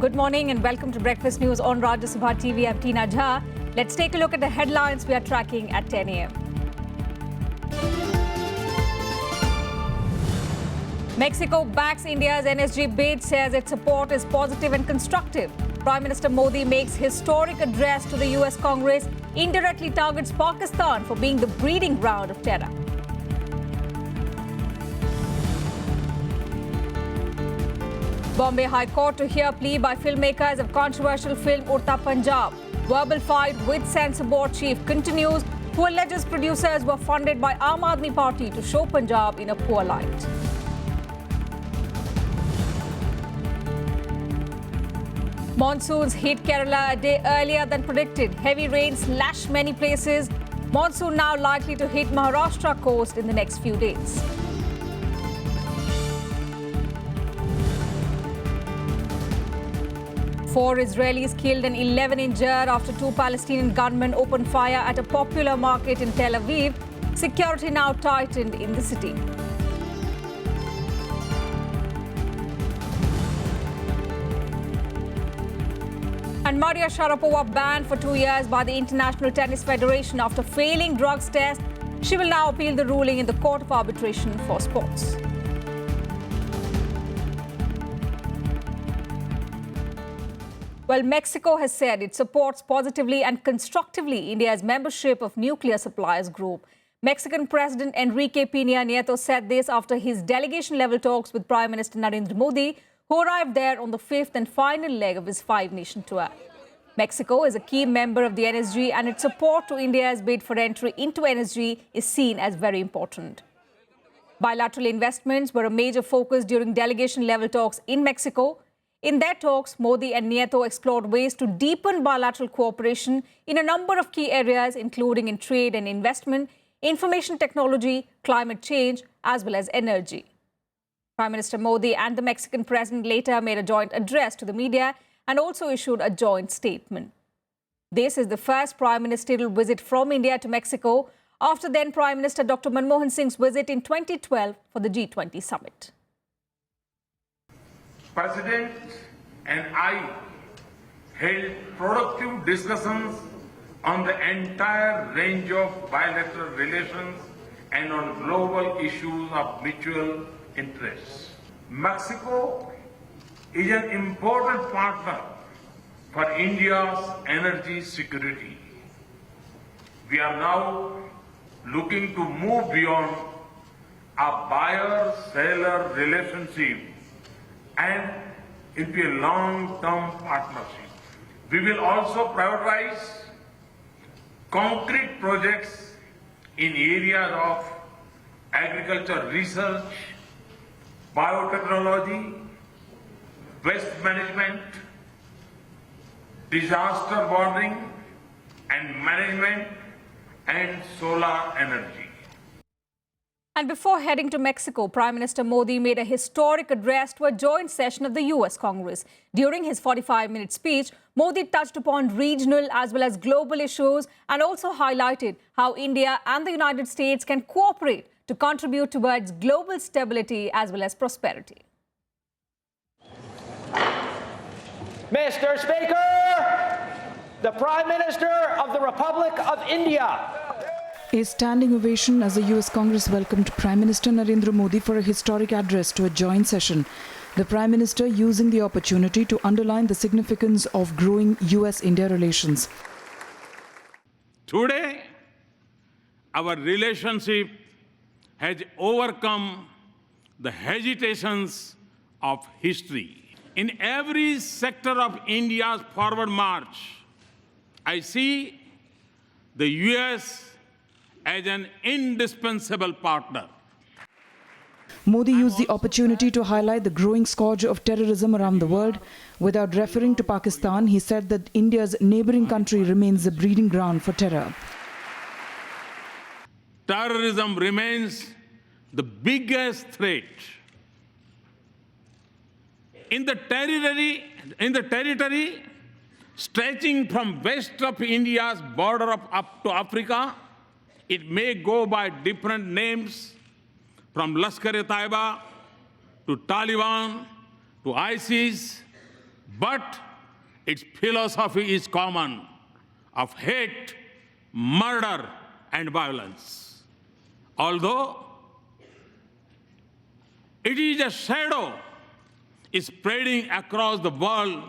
good morning and welcome to Breakfast News on Rajya TV. I'm Tina Jha. Let's take a look at the headlines we are tracking at 10 a.m. Mexico backs India's NSG bid, says its support is positive and constructive. Prime Minister Modi makes historic address to the US Congress, indirectly targets Pakistan for being the breeding ground of terror. Bombay High Court to hear plea by filmmakers of controversial film Urdha Punjab. Verbal fight with censor board chief continues, who alleges producers were funded by Aam Aadmi Party to show Punjab in a poor light. Monsoons hit Kerala a day earlier than predicted. Heavy rains lash many places. Monsoon now likely to hit Maharashtra coast in the next few days. Four Israelis killed and 11 injured after two Palestinian gunmen opened fire at a popular market in Tel Aviv. Security now tightened in the city. And Maria Sharapova banned for 2 years by the International Tennis Federation after failing drugs test. She will now appeal the ruling in the Court of Arbitration for Sports. Well, Mexico has said it supports positively and constructively India's membership of Nuclear Suppliers Group. Mexican President Enrique Peña Nieto said this after his delegation-level talks with Prime Minister Narendra Modi, who arrived there on the fifth and final leg of his five-nation tour. Mexico is a key member of the NSG, and its support to India's bid for entry into NSG is seen as very important. Bilateral investments were a major focus during delegation-level talks in Mexico. In their talks, Modi and Nieto explored ways to deepen bilateral cooperation in a number of key areas, including in trade and investment, information technology, climate change, as well as energy. Prime Minister Modi and the Mexican president later made a joint address to the media and also issued a joint statement. This is the first prime ministerial visit from India to Mexico after then Prime Minister Dr. Manmohan Singh's visit in 2012 for the G20 summit. President and I held productive discussions on the entire range of bilateral relations and on global issues of mutual interest. Mexico is an important partner for India's energy security. We are now looking to move beyond a buyer-seller relationship and into a long-term partnership. We will also prioritize concrete projects in areas of agriculture research, biotechnology, waste management, disaster warning and management, and solar energy. And before heading to Mexico, Prime Minister Modi made a historic address to a joint session of the US Congress. During his 45-minute speech, Modi touched upon regional as well as global issues and also highlighted how India and the United States can cooperate to contribute towards global stability as well as prosperity. Mr. Speaker, the Prime Minister of the Republic of India. A standing ovation as the US Congress welcomed Prime Minister Narendra Modi for a historic address to a joint session. The Prime Minister using the opportunity to underline the significance of growing US-India relations. Today, our relationship has overcome the hesitations of history. In every sector of India's forward march, I see the US as an indispensable partner. Modi used the opportunity to highlight the growing scourge of terrorism around the world. Without referring to Pakistan, he said that India's neighboring country remains a breeding ground for terror. Terrorism remains the biggest threat. In the territory stretching from west of India's border up to Africa, it may go by different names, from Lashkar-e-Taiba to Taliban to ISIS, but its philosophy is common of hate, murder, and violence. Although it is a shadow spreading across the world,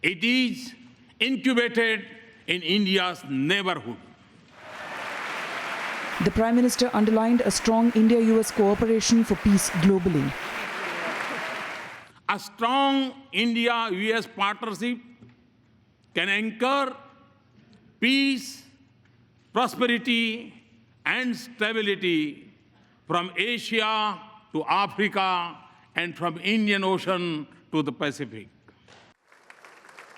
it is incubated in India's neighborhood. The Prime Minister underlined a strong India-US cooperation for peace globally. A strong India-US partnership can anchor peace, prosperity, and stability from Asia to Africa and from Indian Ocean to the Pacific.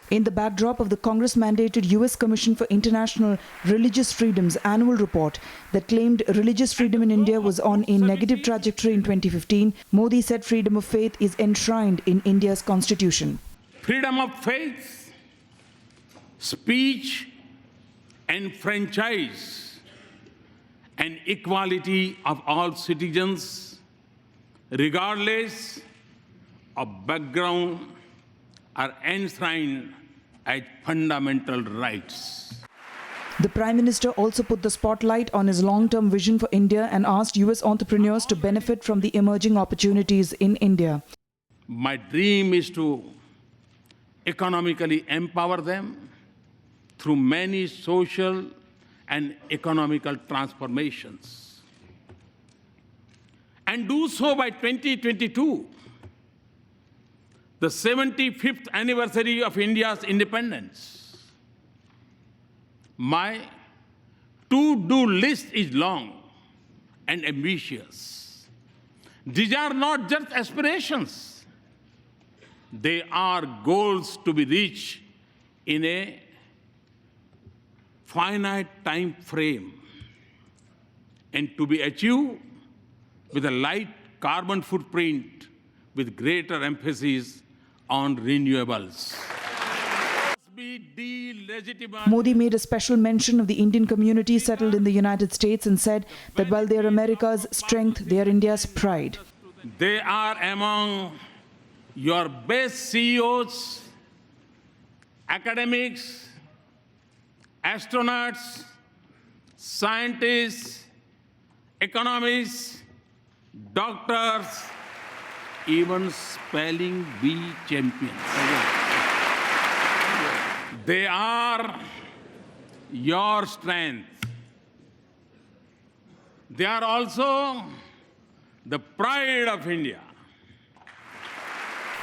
In the backdrop of the Congress-mandated US Commission for International Religious Freedom's annual report that claimed religious freedom in India was on a negative trajectory in 2015, Modi said freedom of faith is enshrined in India's constitution. Freedom of faith, speech, and franchise, and equality of all citizens, regardless of background, are enshrined as fundamental rights. The Prime Minister also put the spotlight on his long-term vision for India and asked US entrepreneurs to benefit from the emerging opportunities in India. My dream is to economically empower them through many social and economical transformations, and do so by 2022. The 75th anniversary of India's independence. My to-do list is long and ambitious. These are not just aspirations. They are goals to be reached in a finite time frame and to be achieved with a light carbon footprint with greater emphasis on renewables. Modi made a special mention of the Indian community settled in the United States and said that while they are America's strength, they are India's pride. They are among your best CEOs, academics, astronauts, scientists, economists, doctors, even spelling bee champions. They are your strength. They are also the pride of India.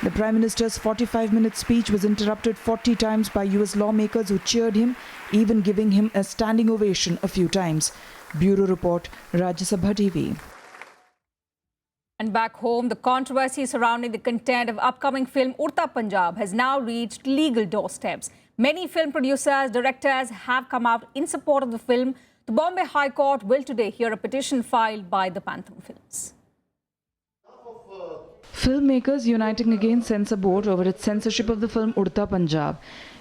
The Prime Minister's 45-minute speech was interrupted 40 times by US lawmakers who cheered him, even giving him a standing ovation a few times. Bureau Report, Rajya Sabha TV. And back home, the controversy surrounding the content of upcoming film Urdha Punjab has now reached legal doorsteps. Many film producers, directors have come out in support of the film. The Bombay High Court will today hear a petition filed by the Panther Films. Filmmakers uniting against Censor Board over its censorship of the film Urdha Punjab.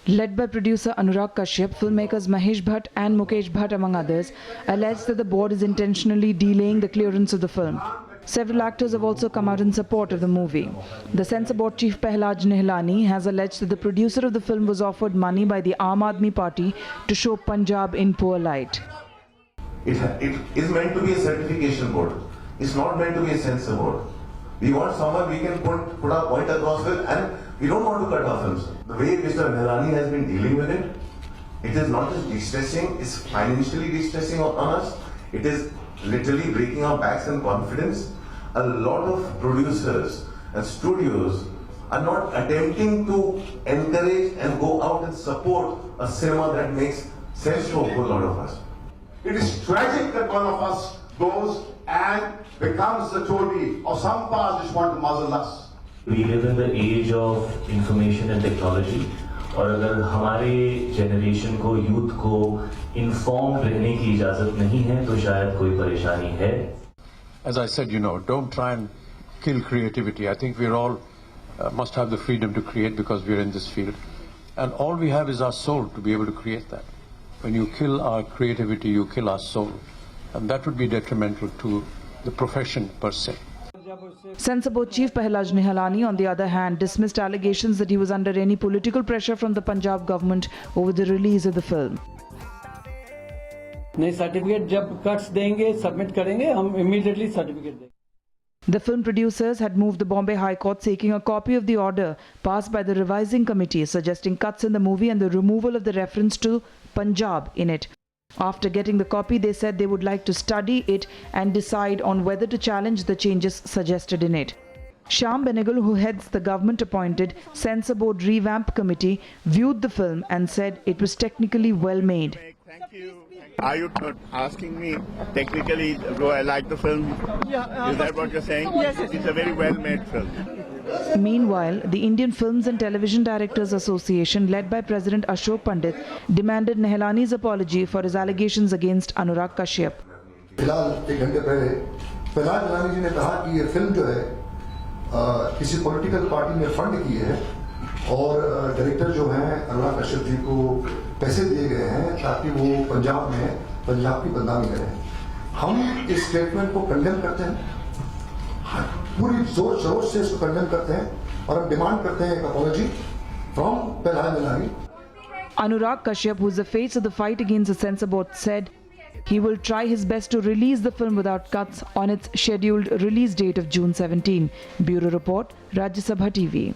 Led by producer Anurag Kashyap, filmmakers Mahesh Bhatt and Mukesh Bhatt, among others, allege that the board is intentionally delaying the clearance of the film. Several actors have also come out in support of the movie. The Censor Board chief Pehlaj Nihlani has alleged that the producer of the film was offered money by the Aam Aadmi Party to show Punjab in poor light. It is meant to be a certification board. It's not meant to be a censor board. We want someone we can put our point across with, and we don't want to cut our films. The way Mr. Nihlani has been dealing with it, it is not just distressing, it's financially distressing on us. It is literally breaking our backs and confidence. A lot of producers and studios are not attempting to encourage and go out and support a cinema that makes sense to a whole lot of us. It is tragic that one of us goes and becomes the toady of some powers which want to muzzle us. We live in the age of information and technology. और अगर हमारे generation को, youth को inform रहने की इजाजत नहीं है तो शायद कोई परेशानी है. As I said, don't try and kill creativity. I think we're all must have the freedom to create because we're in this field. And all we have is our soul to be able to create that. When you kill our creativity, you kill our soul. And that would be detrimental to the profession per se. Censor Board Chief Pahlaj Nihalani, on the other hand, dismissed allegations that he was under any political pressure from the Punjab government over the release of the film. नहीं certificate जब cuts देंगे submit करेंगे हम immediately certificate देंगे. The film producers had moved the Bombay High Court seeking a copy of the order passed by the revising committee suggesting cuts in the movie and the removal of the reference to Punjab in it. After getting the copy, they said they would like to study it and decide on whether to challenge the changes suggested in it. Shyam Benegal, who heads the government-appointed Censor Board Revamp Committee, viewed the film and said it was technically well made. Thank you. Are you asking me technically, do I like the film? Yeah. Is that what you're saying? Yes. It's a very well-made film. Meanwhile, the Indian Films and Television Directors Association, led by President Ashok Pandit, demanded Nihalani's apology for his allegations against Anurag Kashyap. फिलहाल एक घंटे पहले प्रहलाद निहालानी जी ने कहा कि ये film जो है किसी पॉलिटिकल पार्टी ने फंड की है और डायरेक्टर जो हैं अनुराग कश्यप जी को पैसे दिए गए हैं ताकि वो पंजाब में पंजाब की बदनामी करें. हम इस स्टेटमेंट को कंडेम करते हैं, पूरी जोर शोर से इसको कंडेम करते हैं और हम डिमांड करते हैं एक apology from Prahlad Nihalani. Anurag Kashyap, who is the face of the fight against the censor board, said he will try his best to release the film without cuts on its scheduled release date of June 17. Bureau Report, Rajya Sabha TV.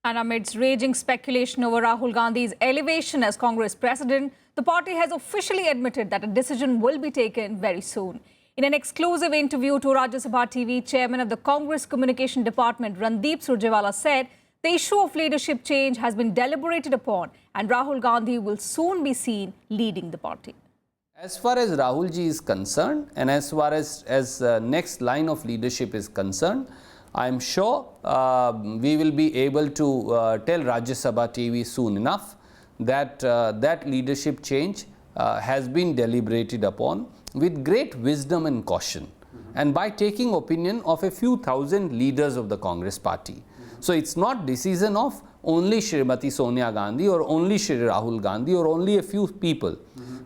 And amidst raging speculation over Rahul Gandhi's elevation as Congress president, the party has officially admitted that a decision will be taken very soon. In an exclusive interview to Rajya Sabha TV, Chairman of the Congress Communication Department, Randeep Surjewala, said the issue of leadership change has been deliberated upon and Rahul Gandhi will soon be seen leading the party. As far as Rahul ji is concerned and as far as next line of leadership is concerned, I am sure we will be able to tell Rajya Sabha TV soon enough that that leadership change has been deliberated upon with great wisdom and caution and by taking opinion of a few thousand leaders of the Congress party. So it's not decision of only Shrimati Sonia Gandhi or only Shri Rahul Gandhi or only a few people.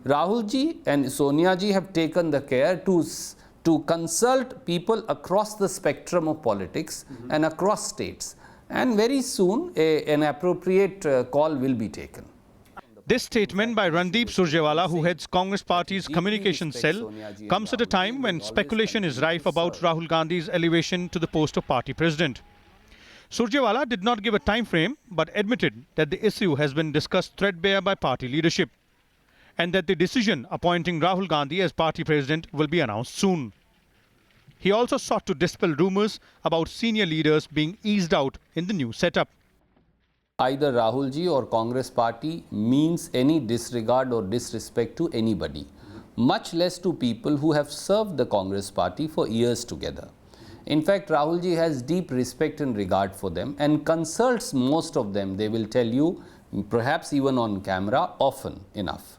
Rahul ji and Sonia ji have taken the care to consult people across the spectrum of politics and across states, and very soon an appropriate call will be taken. This statement by Randeep Surjewala, who heads Congress Party's communication cell, comes at a time when speculation is rife about Rahul Gandhi's elevation to the post of party president. Surjewala did not give a time frame but admitted that the issue has been discussed threadbare by party leadership and that the decision appointing Rahul Gandhi as party president will be announced soon. He also sought to dispel rumours about senior leaders being eased out in the new setup. Either Rahul ji or Congress party means any disregard or disrespect to anybody, much less to people who have served the Congress party for years together. In fact, Rahul ji has deep respect and regard for them and consults most of them, they will tell you, perhaps even on camera, often enough.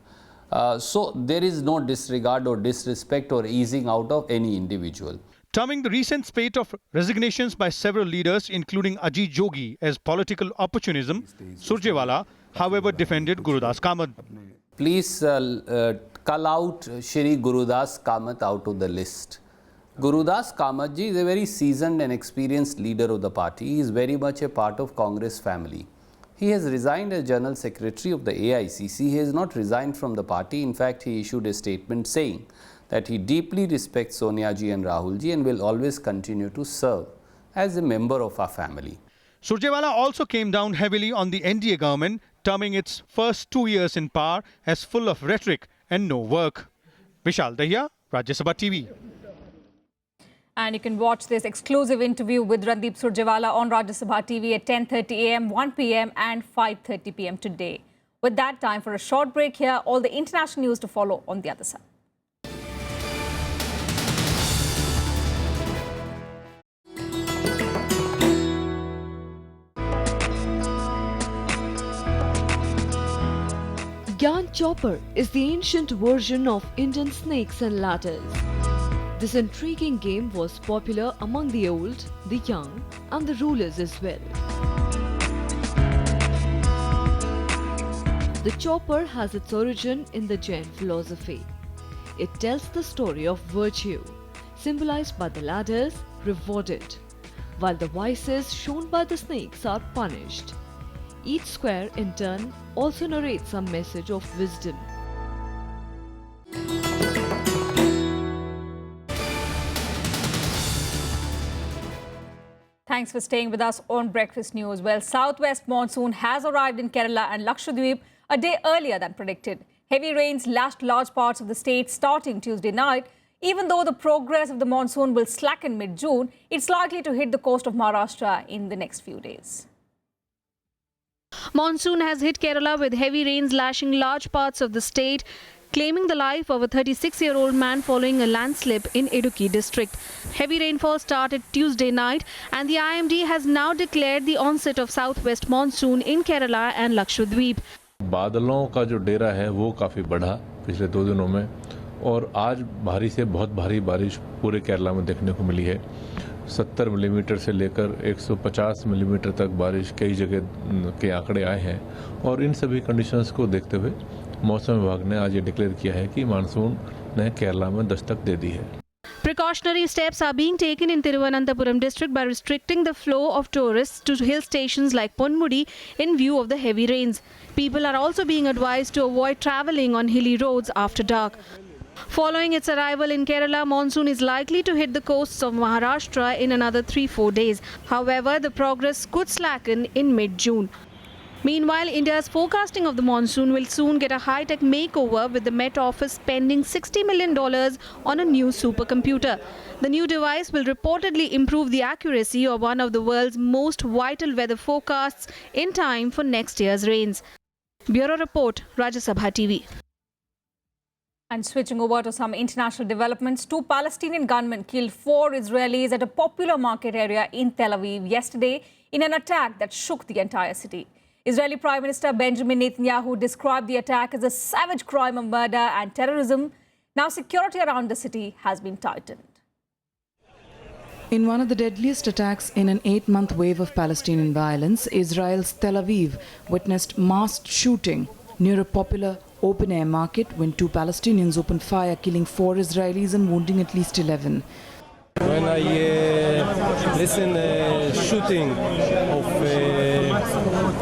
So there is no disregard or disrespect or easing out of any individual. Terming the recent spate of resignations by several leaders, including Ajit Jogi, as political opportunism, Surjewala, however, defended Gurudas Kamath. Please cull out Shri Gurudas Kamath out of the list. Gurudas Kamath ji is a very seasoned and experienced leader of the party. He is very much a part of Congress family. He has resigned as General Secretary of the AICC. He has not resigned from the party. In fact, he issued a statement saying that he deeply respects Sonia ji and Rahul ji and will always continue to serve as a member of our family. Surjewala also came down heavily on the NDA government, terming its first 2 years in power as full of rhetoric and no work. Vishal Dahiya, Rajya Sabha TV. And you can watch this exclusive interview with Randeep Surjewala on Rajya Sabha TV at 10:30 a.m., 1 p.m. and 5:30 p.m. today. With that, time for a short break here. All the international news to follow on the other side. Gyan Chopper is the ancient version of Indian snakes and ladders. This intriguing game was popular among the old, the young and the rulers as well. The chopper has its origin in the Jain philosophy. It tells the story of virtue, symbolized by the ladders, rewarded, while the vices shown by the snakes are punished. Each square, in turn, also narrates a message of wisdom. Thanks for staying with us on Breakfast News. Well, southwest monsoon has arrived in Kerala and Lakshadweep a day earlier than predicted. Heavy rains lashed large parts of the state starting Tuesday night. Even though the progress of the monsoon will slacken mid-June, it's likely to hit the coast of Maharashtra in the next few days. Monsoon has hit Kerala with heavy rains lashing large parts of the state, claiming the life of a 36-year-old man following a landslip in Idukki district. Heavy rainfall started Tuesday night and the IMD has now declared the onset of southwest monsoon in Kerala and Lakshadweep. बादलों का जो डेरा है वो काफ़ी बढ़ा पिछले 2 दिनों में और आज भारी से बहुत भारी बारिश पूरे केरला में देखने को मिली है। 70 मिलीमीटर से लेकर 150 मिलीमीटर तक बारिश कई जगह के आंकड़े आए हैं और इन सभी कंडीशंस को देखते हुए मौसम विभाग ने आज ये डिक्लेयर किया है कि मानसून ने केरला में दस्तक दे दी है। Precautionary steps are being taken in Thiruvananthapuram district by restricting the flow of tourists to hill stations like Ponmudi in view of the heavy rains. People are also being advised to avoid travelling on hilly roads after dark. Following its arrival in Kerala, monsoon is likely to hit the coasts of Maharashtra in another 3-4 days. However, the progress could slacken in mid-June. Meanwhile, India's forecasting of the monsoon will soon get a high-tech makeover with the Met Office spending $60 million on a new supercomputer. The new device will reportedly improve the accuracy of one of the world's most vital weather forecasts in time for next year's rains. Bureau Report, Rajya Sabha TV. And switching over to some international developments, 2 Palestinian gunmen killed 4 Israelis at a popular market area in Tel Aviv yesterday in an attack that shook the entire city. Israeli Prime Minister Benjamin Netanyahu described the attack as a savage crime of murder and terrorism. Now security around the city has been tightened. In one of the deadliest attacks in an 8-month wave of Palestinian violence, Israel's Tel Aviv witnessed massed shooting near a popular open-air market when 2 Palestinians opened fire, killing 4 Israelis and wounding at least 11. When I listen shooting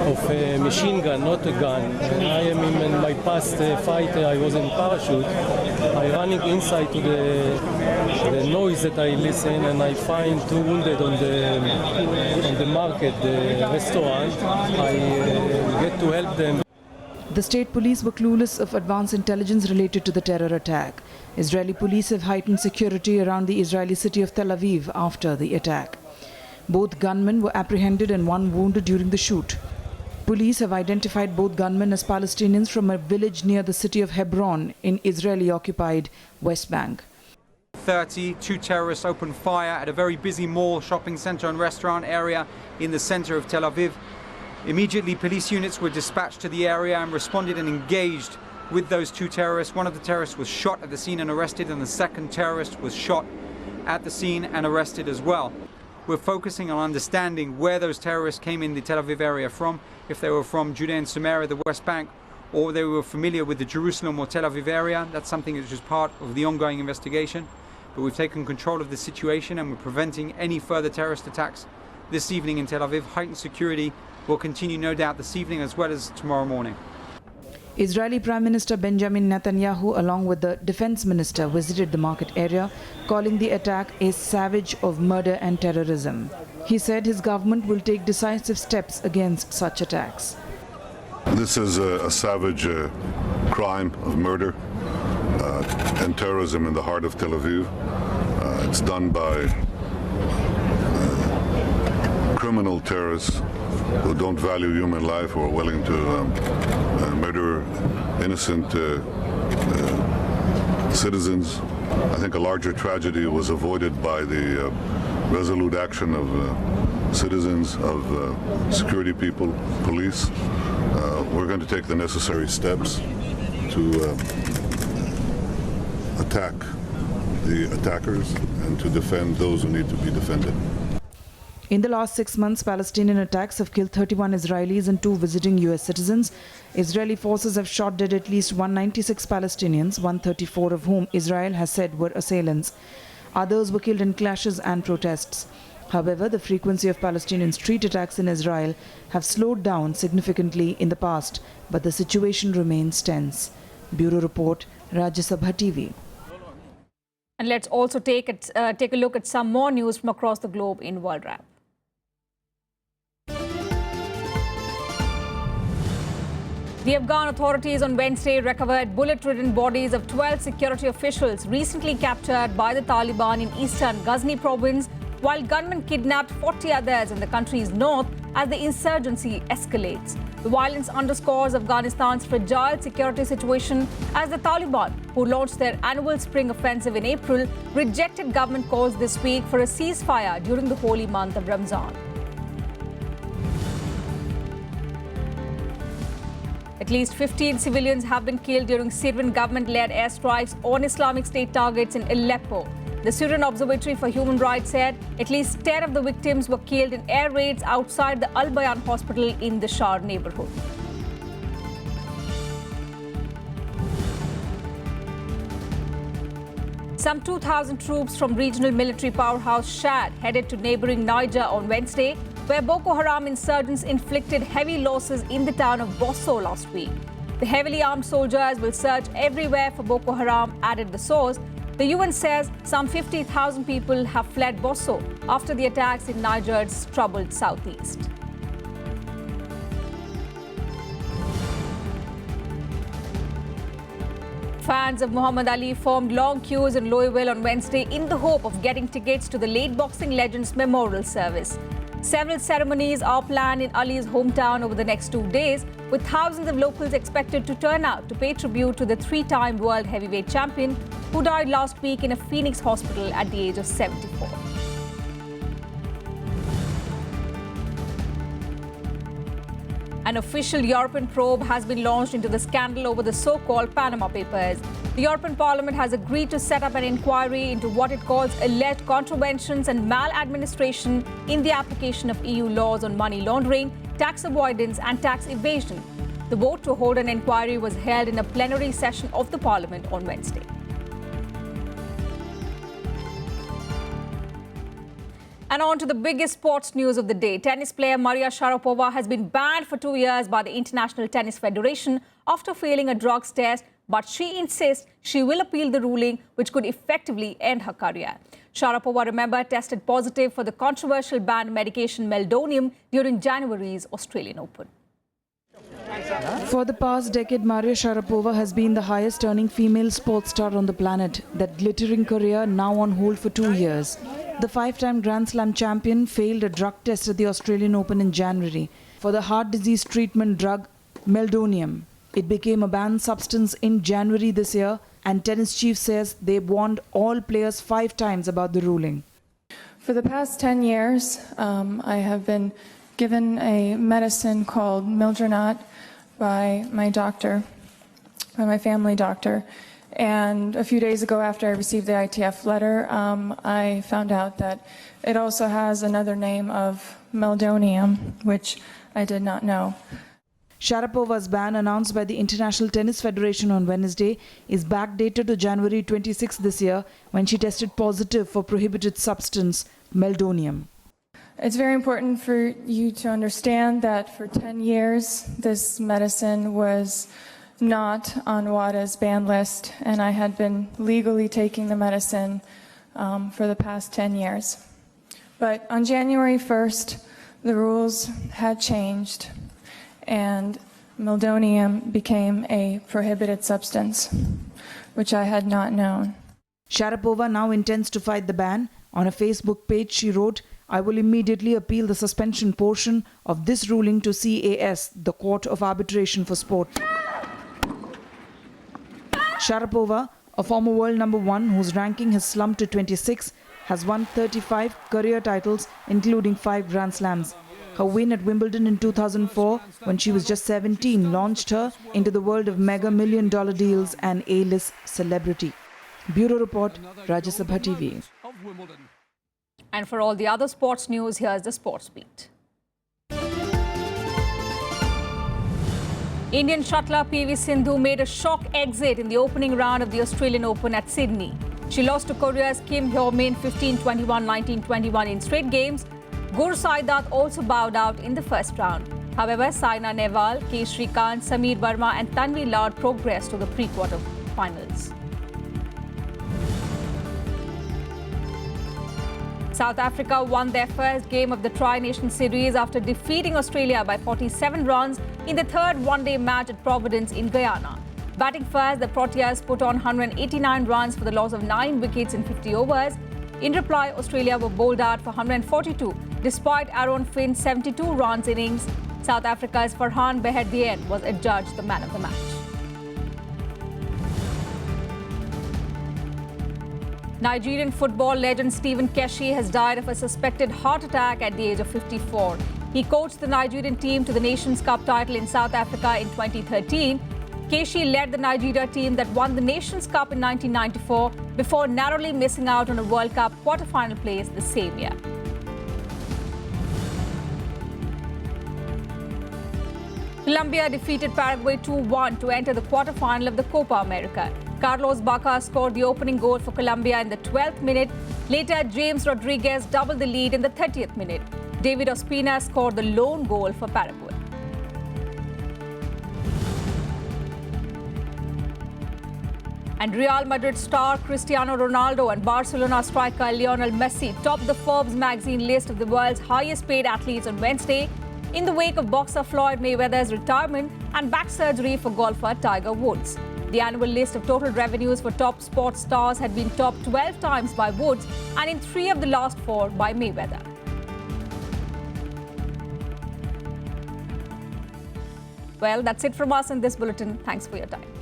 of a machine gun, not a gun, and I am in my past fight, I was in parachute. I running inside to the noise that I listen, and I find 2 wounded on the market, the restaurant. I get to help them. The state police were clueless of advance intelligence related to the terror attack. Israeli police have heightened security around the Israeli city of Tel Aviv after the attack. Both gunmen were apprehended and 1 wounded during the shoot. Police have identified both gunmen as Palestinians from a village near the city of Hebron in Israeli-occupied West Bank. 2 terrorists opened fire at a very busy mall, shopping center and restaurant area in the center of Tel Aviv. Immediately, police units were dispatched to the area and responded and engaged with those 2 terrorists. One of the terrorists was shot at the scene and arrested, and the second terrorist was shot at the scene and arrested as well. We're focusing on understanding where those terrorists came in the Tel Aviv area from, if they were from Judea and Samaria, the West Bank, or they were familiar with the Jerusalem or Tel Aviv area. That's something which is part of the ongoing investigation. But we've taken control of the situation and we're preventing any further terrorist attacks this evening in Tel Aviv. Heightened security will continue no doubt this evening as well as tomorrow morning. Israeli Prime Minister Benjamin Netanyahu, along with the Defense Minister, visited the market area, calling the attack a savage of murder and terrorism. He said his government will take decisive steps against such attacks. This is a savage crime of murder and terrorism in the heart of Tel Aviv. It's done by criminal terrorists who don't value human life, who are willing to murder innocent citizens. I think a larger tragedy was avoided by the resolute action of citizens, of security people, police. We're going to take the necessary steps to attack the attackers and to defend those who need to be defended. In the last 6 months, Palestinian attacks have killed 31 Israelis and 2 visiting US citizens. Israeli forces have shot dead at least 196 Palestinians, 134 of whom Israel has said were assailants. Others were killed in clashes and protests. However, the frequency of Palestinian street attacks in Israel have slowed down significantly in the past, but the situation remains tense. Bureau Report, Rajya Sabha TV. And let's also take a look at some more news from across the globe in World Wrap. The Afghan authorities on Wednesday recovered bullet-ridden bodies of 12 security officials recently captured by the Taliban in eastern Ghazni province, while gunmen kidnapped 40 others in the country's north as the insurgency escalates. The violence underscores Afghanistan's fragile security situation as the Taliban, who launched their annual spring offensive in April, rejected government calls this week for a ceasefire during the holy month of Ramzan. At least 15 civilians have been killed during Syrian government-led airstrikes on Islamic State targets in Aleppo. The Syrian Observatory for Human Rights said at least 10 of the victims were killed in air raids outside the Al Bayan hospital in the Shar neighborhood. Some 2,000 troops from regional military powerhouse Chad headed to neighboring Niger on Wednesday, where Boko Haram insurgents inflicted heavy losses in the town of Bosso last week. The heavily armed soldiers will search everywhere for Boko Haram, added the source. The UN says some 50,000 people have fled Bosso after the attacks in Niger's troubled southeast. Fans of Muhammad Ali formed long queues in Louisville on Wednesday in the hope of getting tickets to the late boxing legend's memorial service. Several ceremonies are planned in Ali's hometown over the next 2 days, with thousands of locals expected to turn out to pay tribute to the three-time world heavyweight champion who died last week in a Phoenix hospital at the age of 74. An official European probe has been launched into the scandal over the so-called Panama Papers. The European Parliament has agreed to set up an inquiry into what it calls alleged contraventions and maladministration in the application of EU laws on money laundering, tax avoidance and tax evasion. The vote to hold an inquiry was held in a plenary session of the Parliament on Wednesday. And on to the biggest sports news of the day. Tennis player Maria Sharapova has been banned for 2 years by the International Tennis Federation after failing a drugs test, but she insists she will appeal the ruling, which could effectively end her career. Sharapova, remember, tested positive for the controversial banned medication meldonium during January's Australian Open. For the past decade, Maria Sharapova has been the highest earning female sports star on the planet. That glittering career now on hold for 2 years. The five-time Grand Slam champion failed a drug test at the Australian Open in January for the heart disease treatment drug meldonium. It became a banned substance in January this year, and tennis chief says they warned all players 5 times about the ruling. For the past 10 years, I have been given a medicine called Mildronate by my doctor, by my family doctor. And a few days ago, after I received the ITF letter, I found out that it also has another name of meldonium, which I did not know. Sharapova's ban, announced by the International Tennis Federation on Wednesday, is backdated to January 26 this year, when she tested positive for prohibited substance meldonium. It's very important for you to understand that for 10 years, this medicine was not on WADA's ban list, and I had been legally taking the medicine for the past 10 years. But on January 1st, the rules had changed, and meldonium became a prohibited substance, which I had not known. Sharapova now intends to fight the ban. On a Facebook page, she wrote, "I will immediately appeal the suspension portion of this ruling to CAS, the Court of Arbitration for Sport." Sharapova, a former world number 1 whose ranking has slumped to 26, has won 35 career titles, including 5 Grand Slams. Her win at Wimbledon in 2004, when she was just 17, launched her into the world of mega million-dollar deals and A-list celebrity. Bureau Report, Rajya Sabha TV. And for all the other sports news, here's the Sports Beat. Indian shuttler PV Sindhu made a shock exit in the opening round of the Australian Open at Sydney. She lost to Korea's Kim Hyo-min 15-21, 19-21 in straight games. Gur Saidat also bowed out in the first round. However, Saina Nehwal, K. Srikanth, Sameer Verma and Tanvi Lad progressed to the pre-quarter finals. South Africa won their first game of the Tri-Nation Series after defeating Australia by 47 runs in the third one-day match at Providence in Guyana. Batting first, the Proteas put on 189 runs for the loss of 9 wickets in 50 overs. In reply, Australia were bowled out for 142, despite Aaron Finn's 72 runs innings. South Africa's Farhan Behardien was adjudged the man of the match. Nigerian football legend Stephen Keshi has died of a suspected heart attack at the age of 54. He coached the Nigerian team to the Nations Cup title in South Africa in 2013. Keshi led the Nigeria team that won the Nations Cup in 1994 before narrowly missing out on a World Cup quarter-final place the same year. Colombia defeated Paraguay 2-1 to enter the quarter-final of the Copa America. Carlos Bacca scored the opening goal for Colombia in the 12th minute. Later, James Rodriguez doubled the lead in the 30th minute. David Ospina scored the lone goal for Paraguay. And Real Madrid star Cristiano Ronaldo and Barcelona striker Lionel Messi topped the Forbes magazine list of the world's highest-paid athletes on Wednesday in the wake of boxer Floyd Mayweather's retirement and back surgery for golfer Tiger Woods. The annual list of total revenues for top sports stars had been topped 12 times by Woods and in 3 of the last 4 by Mayweather. Well, that's it from us in this bulletin. Thanks for your time.